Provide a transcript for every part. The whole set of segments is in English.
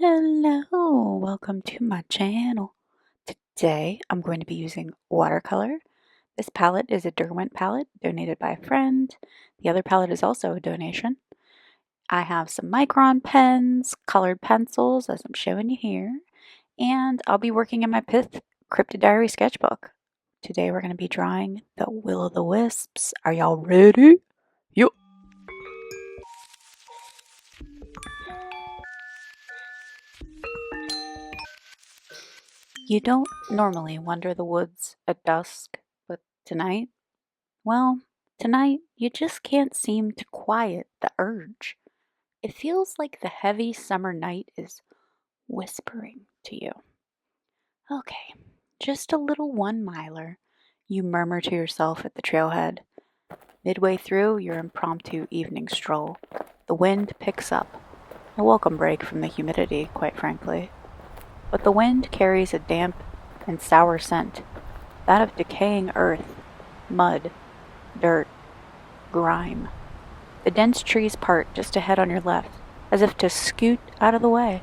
Hello, welcome to my channel. Today I'm going to be using watercolor. This palette is a Derwent palette donated by a friend. The other palette is also a donation. I have some Micron pens, colored pencils as I'm showing you here, and I'll be working in my Cryptid Diary sketchbook. Today we're going to be drawing the Will of the Wisps. Are y'all ready? Yup. You don't normally wander the woods at dusk, but tonight, well, tonight you just can't seem to quiet the urge. It feels like the heavy summer night is whispering to you. Okay, just a little 1-miler, you murmur to yourself at the trailhead. Midway through your impromptu evening stroll, the wind picks up. A welcome break from the humidity, quite frankly. But the wind carries a damp and sour scent, that of decaying earth, mud, dirt, grime. The dense trees part just ahead on your left, as if to scoot out of the way.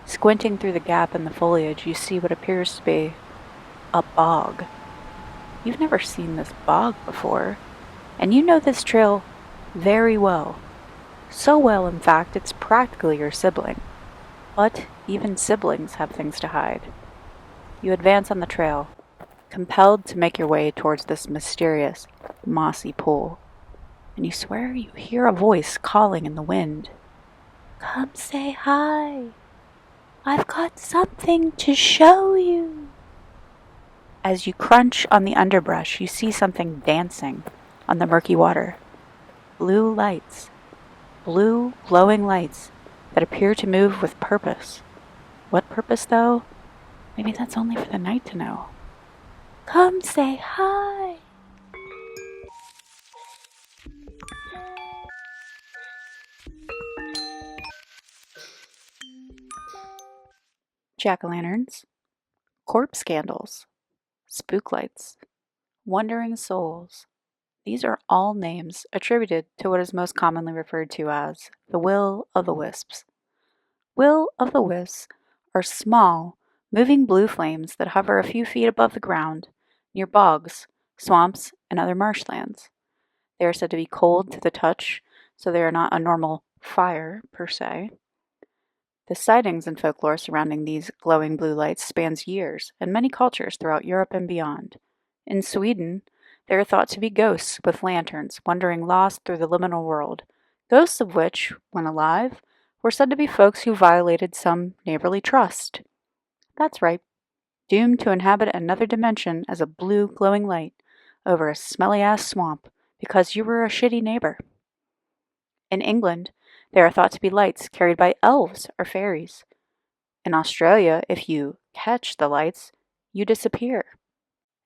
Squinting through the gap in the foliage, you see what appears to be a bog. You've never seen this bog before, and you know this trail very well. So well, in fact, it's practically your sibling. But even siblings have things to hide. You advance on the trail, compelled to make your way towards this mysterious, mossy pool, and you swear you hear a voice calling in the wind. Come say hi. I've got something to show you. As you crunch on the underbrush, you see something dancing on the murky water. Blue lights. Blue, glowing lights that appear to move with purpose. What purpose, though? Maybe that's only for the night to know. Come say hi. Jack-o'-lanterns, corpse candles, spook lights, wandering souls. These are all names attributed to what is most commonly referred to as the Will of the Wisps. Will of the Wisps are small, moving blue flames that hover a few feet above the ground near bogs, swamps, and other marshlands. They are said to be cold to the touch, so they are not a normal fire per se. The sightings and folklore surrounding these glowing blue lights spans years and many cultures throughout Europe and beyond. In Sweden, they are thought to be ghosts with lanterns wandering lost through the liminal world, ghosts of which, when alive, were said to be folks who violated some neighborly trust. That's right, doomed to inhabit another dimension as a blue glowing light over a smelly-ass swamp because you were a shitty neighbor. In England, they are thought to be lights carried by elves or fairies. In Australia, if you catch the lights, you disappear.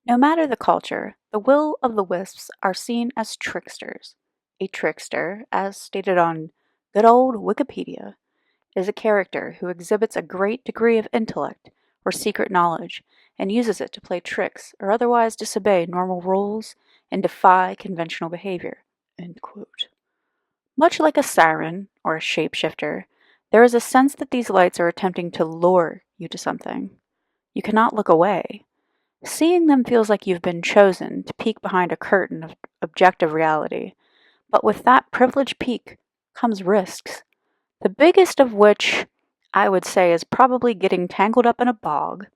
No matter the culture, the Will of the Wisps are seen as tricksters. A trickster, as stated on good old Wikipedia, is a character who exhibits a great degree of intellect or secret knowledge and uses it to play tricks or otherwise disobey normal rules and defy conventional behavior. End quote. Much like a siren or a shapeshifter, there is a sense that these lights are attempting to lure you to something. You cannot look away. Seeing them feels like you've been chosen to peek behind a curtain of objective reality, but with that privileged peek comes risks, the biggest of which I would say is probably getting tangled up in a bog,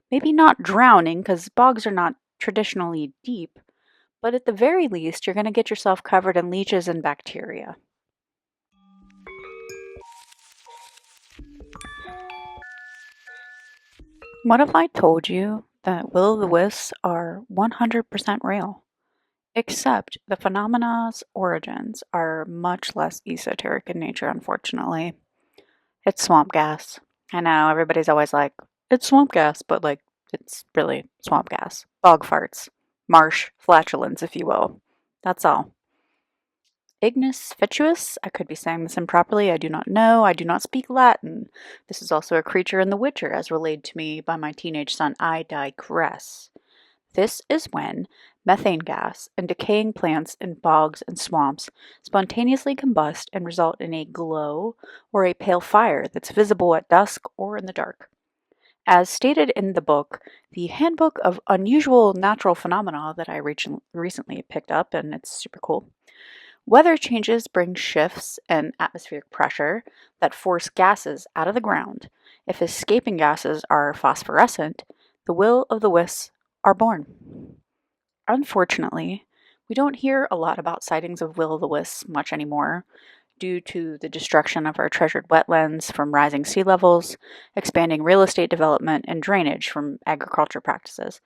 maybe not drowning because bogs are not traditionally deep, but at the very least you're going to get yourself covered in leeches and bacteria. What if I told you that Will o' the Wisps are 100% real? Except the phenomena's origins are much less esoteric in nature, unfortunately. It's swamp gas. I know, everybody's always like, it's swamp gas, but it's really swamp gas. Bog farts. Marsh flatulence, if you will. That's all. Ignis fatuus, I could be saying this improperly, I do not know, I do not speak Latin. This is also a creature in The Witcher, as relayed to me by my teenage son. I digress. This is when methane gas and decaying plants in bogs and swamps spontaneously combust and result in a glow or a pale fire that's visible at dusk or in the dark. As stated in the book, The Handbook of Unusual Natural Phenomena, that I recently picked up, and it's super cool, weather changes bring shifts in atmospheric pressure that force gases out of the ground. If escaping gases are phosphorescent, the will o' the wisps are born. Unfortunately, we don't hear a lot about sightings of will o' the wisps much anymore due to the destruction of our treasured wetlands from rising sea levels, expanding real estate development, and drainage from agriculture practices.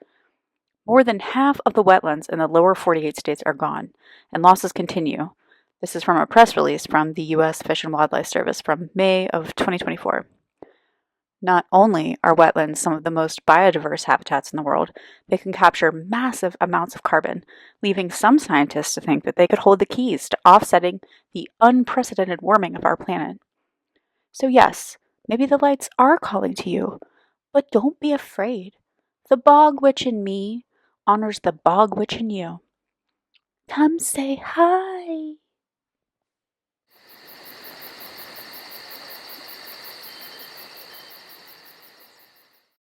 More than half of the wetlands in the lower 48 states are gone, and losses continue. This is from a press release from the U.S. Fish and Wildlife Service from May of 2024. Not only are wetlands some of the most biodiverse habitats in the world, they can capture massive amounts of carbon, leaving some scientists to think that they could hold the keys to offsetting the unprecedented warming of our planet. So yes, maybe the lights are calling to you, but don't be afraid. The bog witch in me honors the bog witch in you. Come say hi.